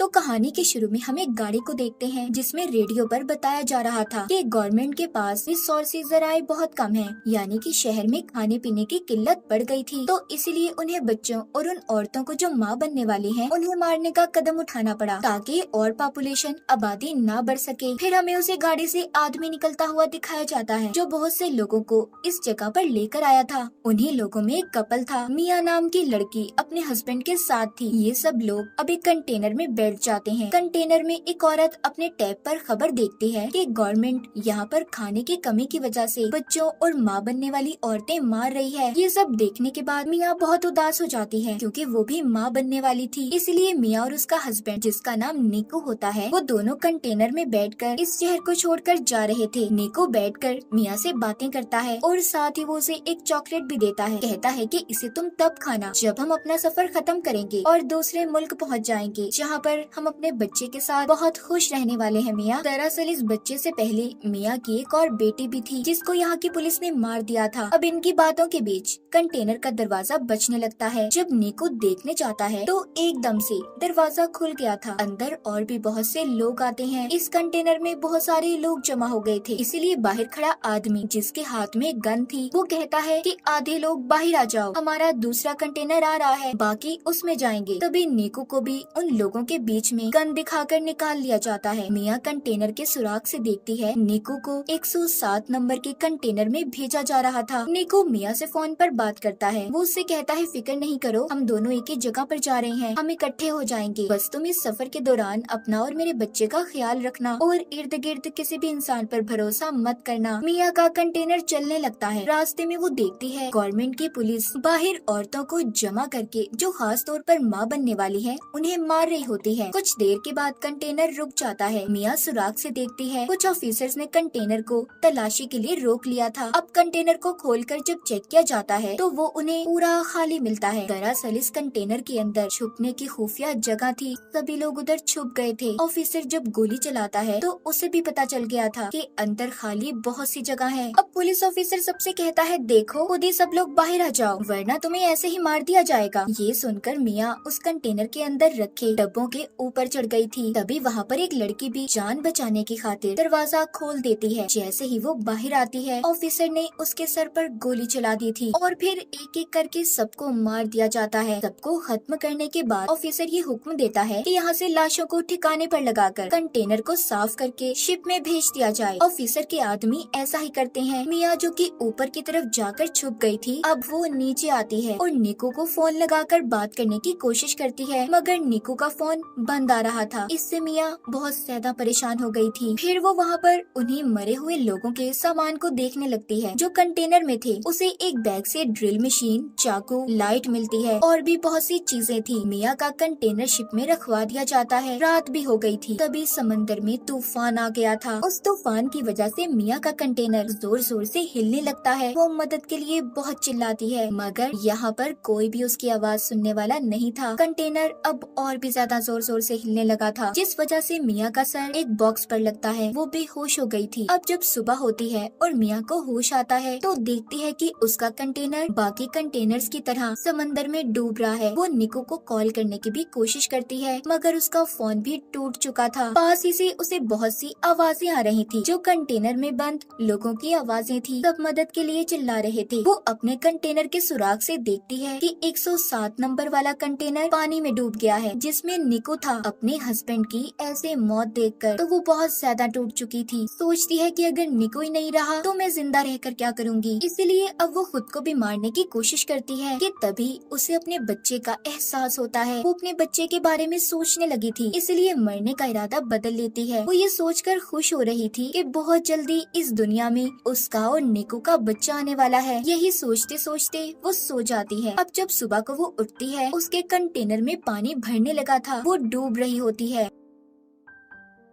तो कहानी के शुरू में हम एक गाड़ी को देखते हैं जिसमें रेडियो पर बताया जा रहा था कि गवर्नमेंट के पास रिसोर्सेज जराए बहुत कम हैं, यानी कि शहर में खाने पीने की किल्लत बढ़ गई थी। तो इसीलिए उन्हें बच्चों और उन औरतों को जो माँ बनने वाली हैं, उन्हें मारने का कदम उठाना पड़ा ताकि और पॉपुलेशन आबादी ना बढ़ सके। फिर हमें उसे गाड़ी से आदमी निकलता हुआ दिखाया जाता है जो बहुत से लोगों को इस जगह पर लेकर आया था। उन्हीं लोगों में एक कपल था, मिया नाम की लड़की अपने हस्बैंड के साथ थी। ये सब लोग अभी कंटेनर में बैठ जाते हैं। कंटेनर में एक औरत अपने टैब पर खबर देखती है कि गवर्नमेंट यहाँ पर खाने की कमी की वजह से बच्चों और माँ बनने वाली औरतें मार रही है। ये सब देखने के बाद मिया बहुत उदास हो जाती है क्योंकि वो भी माँ बनने वाली थी। इसलिए मिया और उसका हस्बैंड, जिसका नाम निको होता है, वो दोनों कंटेनर में बैठकर इस शहर को छोड़कर जा रहे थे। निको बैठकर मिया से बातें करता है और साथ ही वो उसे एक चॉकलेट भी देता है। कहता है कि इसे तुम तब खाना जब हम अपना सफर खत्म करेंगे और दूसरे मुल्क पहुँच जाएंगे जहाँ पर हम अपने बच्चे के साथ बहुत खुश रहने वाले हैं। मिया दरअसल इस बच्चे से पहले मिया की एक और बेटी भी थी जिसको यहाँ की पुलिस ने मार दिया था। अब इनकी बातों के बीच कंटेनर का दरवाजा बजने लगता है। जब निको देखने जाता है तो एकदम से दरवाजा खुल गया था। अंदर और भी बहुत से लोग आते हैं। इस कंटेनर में बहुत सारे लोग जमा हो गए थे, इसीलिए बाहर खड़ा आदमी जिसके हाथ में गन थी वो कहता है कि आधे लोग बाहर आ जाओ, हमारा दूसरा कंटेनर आ रहा है, बाकी उसमें जाएंगे। तभी निको को भी उन लोगों के बीच में गन दिखाकर निकाल लिया जाता है। मिया कंटेनर के सुराग से देखती है निको को 107 नंबर के कंटेनर में भेजा जा रहा था। निको मिया से फोन पर बात करता है। वो उससे कहता है फिक्र नहीं करो, हम दोनों एक ही जगह पर जा रहे हैं, हम इकट्ठे हो जाएंगे, बस तुम इस सफर के दौरान अपना और मेरे बच्चे का ख्याल रखना और इर्द गिर्द किसी भी इंसान पर भरोसा मत करना। मिया का कंटेनर चलने लगता है। रास्ते में वो देखती है गवर्नमेंट की पुलिस बाहर औरतों को जमा करके, जो खास तौर पर माँ बनने वाली है, उन्हें मार रही होती है। कुछ देर के बाद कंटेनर रुक जाता है। मिया सुराग से देखती है कुछ ऑफिसर्स ने कंटेनर को तलाशी के लिए रोक लिया था। अब कंटेनर को खोलकर जब चेक किया जाता है तो वो उन्हें पूरा खाली मिलता है। दरअसल इस कंटेनर के अंदर छुपने की खुफिया जगह थी, सभी लोग उधर छुप गए थे। ऑफिसर जब गोली चलाता है तो उसे भी पता चल गया था कि अंदर खाली बहुत सी जगह है। अब पुलिस ऑफिसर सबसे कहता है देखो खुद ही सब लोग बाहर आ जाओ वरना तुम्हें ऐसे ही मार दिया जाएगा। ये सुनकर मिया उस कंटेनर के अंदर रखे डब्बों के ऊपर चढ़ गई थी। तभी वहाँ पर एक लड़की भी जान बचाने की खातिर दरवाजा खोल देती है। जैसे ही वो बाहर आती है ऑफिसर ने उसके सर पर गोली चला दी थी और फिर एक एक करके सबको मार दिया जाता है। सबको खत्म करने के बाद ऑफिसर ये हुक्म देता है कि यहाँ से लाशों को ठिकाने पर लगाकर कंटेनर को साफ करके शिप में भेज दिया जाए। ऑफिसर के आदमी ऐसा ही करते हैं। मिया जो कि ऊपर की तरफ जाकर छुप गई थी, अब वो नीचे आती है और निको को फोन लगाकर बात करने की कोशिश करती है, मगर निको का फोन बंद आ रहा था। इससे मिया बहुत ज्यादा परेशान हो गई थी। फिर वो वहाँ पर उन्हीं मरे हुए लोगों के सामान को देखने लगती है जो कंटेनर में थे। उसे एक बैग से ड्रिल मशीन, चाकू, लाइट मिलती है और भी बहुत सी चीजें थी। मिया का कंटेनर शिप में रखवा दिया जाता है। रात भी हो गई थी। तभी समंदर में तूफान आ गया था। उस तूफान की वजह से मिया का कंटेनर जोर जोर से हिलने लगता है। वो मदद के लिए बहुत चिल्लाती है, मगर यहाँ पर कोई भी उसकी आवाज सुनने वाला नहीं था। कंटेनर अब और भी ज्यादा जोर जोर से हिलने लगा था, जिस वजह से मिया का सर एक बॉक्स पर लगता है। वो बेहोश हो गई थी। अब जब सुबह होती है और मिया को होश आता है तो देखती है कि उसका कंटेनर बाकी कंटेनर्स की तरह समंदर में डूब रहा है। वो निको को कॉल करने की भी कोशिश करती है, मगर उसका फोन भी टूट चुका था। पास ही से उसे बहुत सी आवाजें आ रही थी जो कंटेनर में बंद लोगों की आवाजें थी। सब मदद के लिए चिल्ला रहे थे। वो अपने कंटेनर के सुराग से देखती है कि 107 नंबर वाला कंटेनर पानी में डूब गया है जिसमें निको था। अपने हस्बैंड की ऐसे मौत देखकर तो वो बहुत ज्यादा टूट चुकी थी। सोचती है कि अगर निको ही नहीं रहा तो मैं जिंदा रहकर क्या करूंगी। इसीलिए अब वो खुद को भी मारने की कोशिश करती है कि तभी उसे अपने बच्चे का एहसास होता है। वो अपने बच्चे के बारे में सोचने लगी थी, इसलिए मरने का इरादा बदल लेती है। वो ये सोचकर खुश हो रही थी कि बहुत जल्दी इस दुनिया में उसका और निको का बच्चा आने वाला है। यही सोचते सोचते वो सो जाती है। अब जब सुबह को वो उठती है उसके कंटेनर में पानी भरने लगा था। वो डूब रही होती है।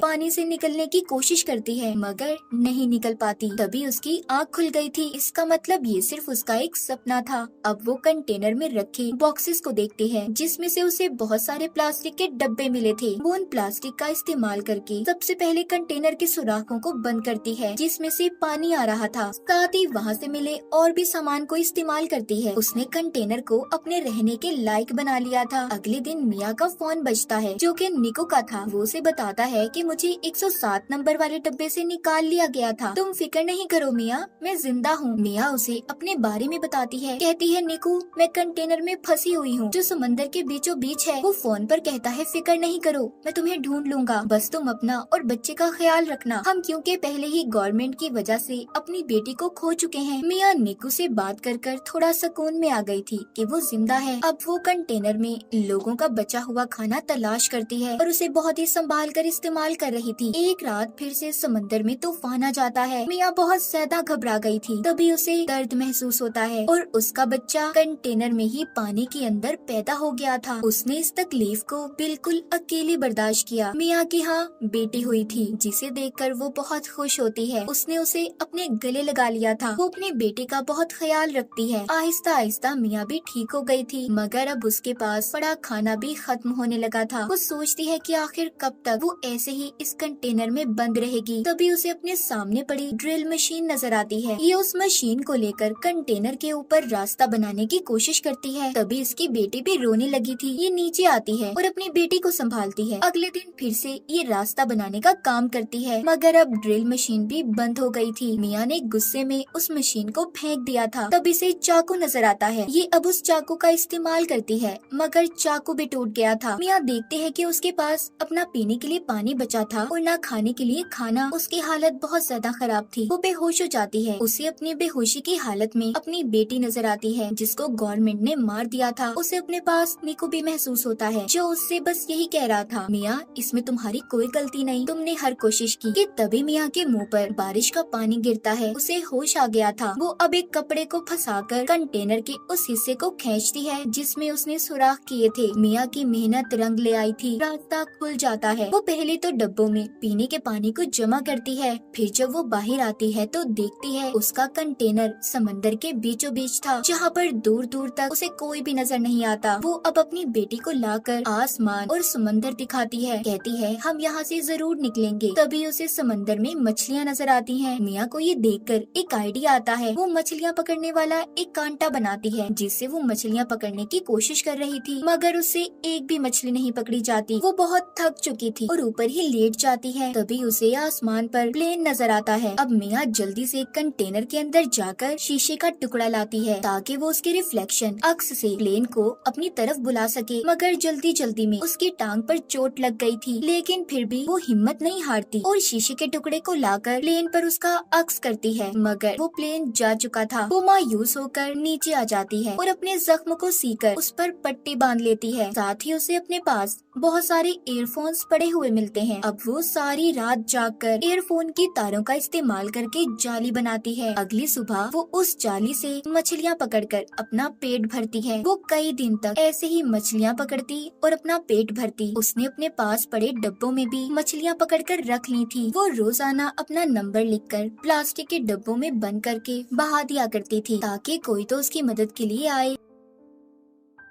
पानी से निकलने की कोशिश करती है मगर नहीं निकल पाती। तभी उसकी आँख खुल गई थी। इसका मतलब ये सिर्फ उसका एक सपना था। अब वो कंटेनर में रखे बॉक्सेस को देखती है जिसमें से उसे बहुत सारे प्लास्टिक के डब्बे मिले थे। वो उन प्लास्टिक का इस्तेमाल करके सबसे पहले कंटेनर के सुराखों को बंद करती है जिसमें से पानी आ रहा था। साथ ही वहाँ से मिले और भी सामान को इस्तेमाल करती है। उसने कंटेनर को अपने रहने के लायक बना लिया था। अगले दिन मिया का फोन बजता है जो कि निको का था। वो उसे बताता है कि मुझे 107 नंबर वाले डब्बे से निकाल लिया गया था। तुम फिक्र नहीं करो मिया, मैं जिंदा हूँ। मिया उसे अपने बारे में बताती है। कहती है निको, मैं कंटेनर में फंसी हुई हूँ जो समंदर के बीचों बीच है। वो फोन पर कहता है फिक्र नहीं करो, मैं तुम्हें ढूंढ लूंगा, बस तुम अपना और बच्चे का ख्याल रखना। हम क्योंकि पहले ही गवर्नमेंट की वजह से अपनी बेटी को खो चुके हैं। मिया निको से बात कर थोड़ा सुकून में आ गई थी कि वो जिंदा है। अब वो कंटेनर में लोगों का बचा हुआ खाना तलाश करती है और उसे बहुत ही संभाल कर इस्तेमाल कर रही थी। एक रात फिर से समंदर में तूफान आ जाता है। मिया बहुत ज्यादा घबरा गई थी। तभी उसे दर्द महसूस होता है और उसका बच्चा कंटेनर में ही पानी के अंदर पैदा हो गया था। उसने इस तकलीफ को बिल्कुल अकेले बर्दाश्त किया। मिया की हाँ बेटी हुई थी जिसे देखकर वो बहुत खुश होती है। उसने उसे अपने गले लगा लिया था। वो अपने बेटे का बहुत ख्याल रखती है। आहिस्ता आहिस्ता मिया भी ठीक हो गई थी मगर अब उसके पास पड़ा खाना भी खत्म होने लगा था। वो सोचती है कि आखिर कब तक वो ऐसे ही इस कंटेनर में बंद रहेगी। तभी उसे अपने सामने पड़ी ड्रिल मशीन नजर आती है। ये उस मशीन को लेकर कंटेनर के ऊपर रास्ता बनाने की कोशिश करती है। तभी इसकी बेटी भी रोने लगी थी। ये नीचे आती है और अपनी बेटी को संभालती है। अगले दिन फिर से ये रास्ता बनाने का काम करती है मगर अब ड्रिल मशीन भी बंद हो गई थी। मिया ने गुस्से में उस मशीन को फेंक दिया था। तब इसे चाकू नजर आता है। ये अब उस चाकू का इस्तेमाल करती है मगर चाकू भी टूट गया था। मिया देखते हैं कि उसके पास अपना पीने के लिए पानी बचा था और ना खाने के लिए खाना। उसकी हालत बहुत ज्यादा खराब थी। वो बेहोश हो जाती है। उसे अपनी बेहोशी की हालत में अपनी बेटी नजर आती है जिसको गवर्नमेंट ने मार दिया था। उसे अपने पास निको भी महसूस होता है जो उससे बस यही कह रहा था, मिया इसमें तुम्हारी कोई गलती नहीं, तुमने हर कोशिश की। कि तभी मिया के मुंह पर बारिश का पानी गिरता है। उसे होश आ गया था। वो अब एक कपड़े को फंसाकर कंटेनर के उस हिस्से को खींचती है जिसमें उसने सुराख किए थे। मिया की मेहनत रंग ले आई थी। रास्ता खुल जाता है। वो पहले तो डब्बों में पीने के पानी को जमा करती है। फिर जब वो बाहर आती है तो देखती है उसका कंटेनर समंदर के बीचों बीच था जहाँ पर दूर दूर तक उसे कोई भी नजर नहीं आता। वो अब अपनी बेटी को लाकर आसमान और समंदर दिखाती है। कहती है हम यहाँ से जरूर निकलेंगे। तभी उसे समंदर में मछलियाँ नजर आती हैं। मिया को ये देखकर एक आइडिया आता है। वो मछलियाँ पकड़ने वाला एक कांटा बनाती है जिससे वो मछलियाँ पकड़ने की कोशिश कर रही थी मगर उससे एक भी मछली नहीं पकड़ी जाती। वो बहुत थक चुकी थी और ऊपर ही लेट जाती है। तभी उसे आसमान पर प्लेन नजर आता है। अब मिया जल्दी से कंटेनर के अंदर जाकर शीशे का टुकड़ा लाती है ताकि वो उसके रिफ्लेक्शन अक्स से प्लेन को अपनी तरफ बुला सके। मगर जल्दी जल्दी में उसकी टांग पर चोट लग गई थी लेकिन फिर भी वो हिम्मत नहीं हारती और शीशे के टुकड़े को लाकर प्लेन पर उसका अक्स करती है मगर वो प्लेन जा चुका था। वो मायूस होकर नीचे आ जाती है और अपने जख्म को सीकर उस पर पट्टी बांध लेती है। साथ ही उसे अपने पास बहुत सारे ईयरफोन्स पड़े हुए मिलते हैं। अब वो सारी रात जागकर ईयरफोन की तारों का इस्तेमाल करके जाली बनाती है। अगली सुबह वो उस जाली से मछलियाँ पकड़कर अपना पेट भरती है। वो कई दिन तक ऐसे ही मछलियाँ पकड़ती और अपना पेट भरती। उसने अपने पास पड़े डब्बों में भी मछलियाँ पकड़कर रख ली थी। वो रोजाना अपना नंबर लिखकर प्लास्टिक के डब्बों में बंद करके बहा दिया करती थी ताकि कोई तो उसकी मदद के लिए आए।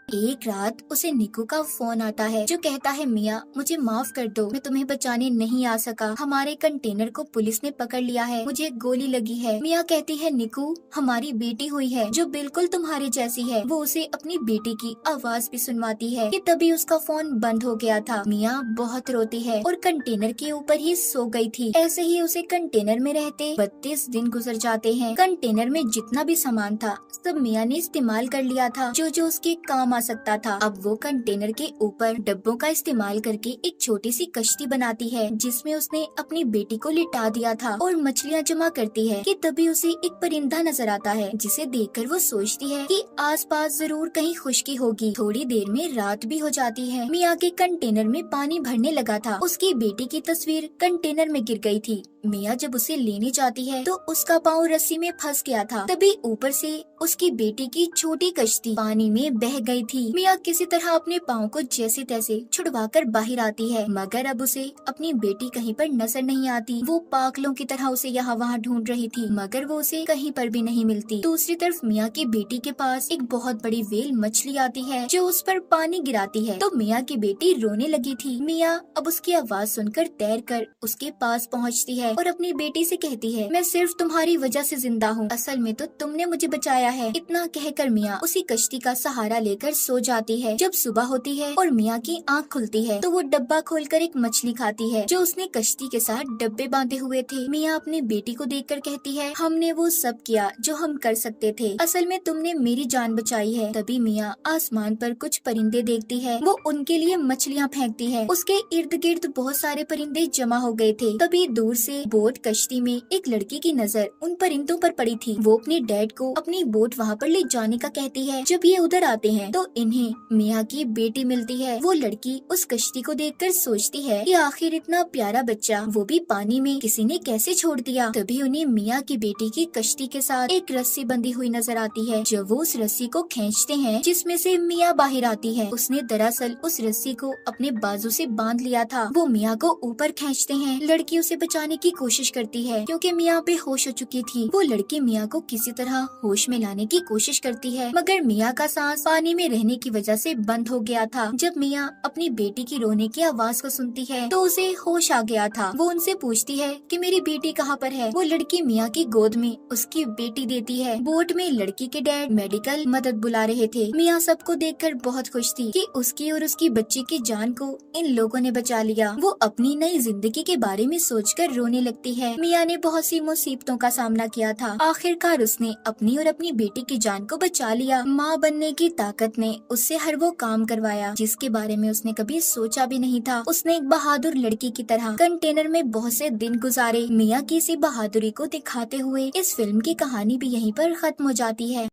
एक रात उसे निको का फोन आता है जो कहता है मिया मुझे माफ कर दो, मैं तुम्हें बचाने नहीं आ सका। हमारे कंटेनर को पुलिस ने पकड़ लिया है, मुझे गोली लगी है। मिया कहती है निको हमारी बेटी हुई है जो बिल्कुल तुम्हारी जैसी है। वो उसे अपनी बेटी की आवाज भी सुनवाती है कि तभी उसका फोन बंद हो गया था। मिया बहुत रोती है और कंटेनर के ऊपर ही सो गई थी। ऐसे ही उसे कंटेनर में रहते 32 दिन गुजर जाते हैं। कंटेनर में जितना भी सामान था सब मिया ने इस्तेमाल कर लिया था जो जो उसके काम सकता था। अब वो कंटेनर के ऊपर डब्बों का इस्तेमाल करके एक छोटी सी कश्ती बनाती है जिसमें उसने अपनी बेटी को लिटा दिया था और मछलियाँ जमा करती है कि तभी उसे एक परिंदा नजर आता है जिसे देखकर वो सोचती है कि आसपास जरूर कहीं खुशकी होगी। थोड़ी देर में रात भी हो जाती है। मिया के कंटेनर में पानी भरने लगा था। उसकी बेटी की तस्वीर कंटेनर में गिर गई थी। मिया जब उसे लेने जाती है तो उसका पाँव रस्सी में फंस गया था। तभी ऊपर से उसकी बेटी की छोटी कश्ती पानी में बह गई थी। मिया किसी तरह अपने पाँव को जैसे तैसे छुड़वा कर बाहर आती है, मगर अब उसे अपनी बेटी कहीं पर नजर नहीं आती। वो पागलों की तरह उसे यहाँ वहाँ ढूंढ रही थी, मगर वो उसे कहीं पर भी नहीं मिलती। दूसरी तरफ मिया की बेटी के पास एक बहुत बड़ी व्हेल मछली आती है जो उस पर पानी गिराती है, तो मिया की बेटी रोने लगी थी। मिया अब उसकी आवाज सुनकर तैर कर उसके पास पहुँचती है और अपनी बेटी से कहती है, मैं सिर्फ तुम्हारी वजह से जिंदा हूँ, असल में तो तुमने मुझे बचाया है। इतना कहकर मिया उसी कश्ती का सहारा लेकर सो जाती है। जब सुबह होती है और मिया की आँख खुलती है तो वो डब्बा खोलकर एक मछली खाती है जो उसने कश्ती के साथ डब्बे बांधे हुए थे। मिया अपनी बेटी को देखकर कहती है, हमने वो सब किया जो हम कर सकते थे, असल में तुमने मेरी जान बचाई है। तभी मिया आसमान पर कुछ परिंदे देखती है, वो उनके लिए मछलियाँ फेंकती है। उसके इर्द गिर्द बहुत सारे परिंदे जमा हो गए थे। तभी दूर से बोट कश्ती में एक लड़की की नजर उन परिंदों पर पड़ी थी। वो अपने डैड को अपनी बोट वहाँ पर ले जाने का कहती है। जब ये उधर आते हैं तो इन्हें मिया की बेटी मिलती है। वो लड़की उस कश्ती को देखकर सोचती है कि आखिर इतना प्यारा बच्चा वो भी पानी में किसी ने कैसे छोड़ दिया। तभी उन्हें मिया की बेटी की कश्ती के साथ एक रस्सी बंधी हुई नजर आती है। जब वो उस रस्सी को खींचते हैं जिसमें से मिया बाहर आती है, उसने दरअसल उस रस्सी को अपने बाजू से बांध लिया था। वो मिया को ऊपर खींचते हैं। लड़की उसे बचाने की कोशिश करती है क्योंकि मिया बेहोश हो चुकी थी। वो लड़की मिया को किसी तरह होश में लाने की कोशिश करती है, मगर मिया का सांस पानी में रहने की वजह से बंद हो गया था। जब मिया अपनी बेटी की रोने की आवाज को सुनती है तो उसे होश आ गया था। वो उनसे पूछती है कि मेरी बेटी कहाँ पर है। वो लड़की मिया की गोद में उसकी बेटी देती है। बोट में लड़की के डैड मेडिकल मदद बुला रहे थे। मिया सबको देखकर बहुत खुश थी कि उसकी और उसकी बच्ची की जान को इन लोगों ने बचा लिया। वो अपनी नई जिंदगी के बारे में सोचकर रोने लगती है। मिया ने बहुत सी मुसीबतों का सामना किया था, आखिरकार उसने अपनी और अपनी बेटी की जान को बचा लिया। माँ बनने की ताकत ने उससे हर वो काम करवाया जिसके बारे में उसने कभी सोचा भी नहीं था। उसने एक बहादुर लड़की की तरह कंटेनर में बहुत से दिन गुजारे। मिया की इसी बहादुरी को दिखाते हुए इस फिल्म की कहानी भी यहीं पर खत्म हो जाती है।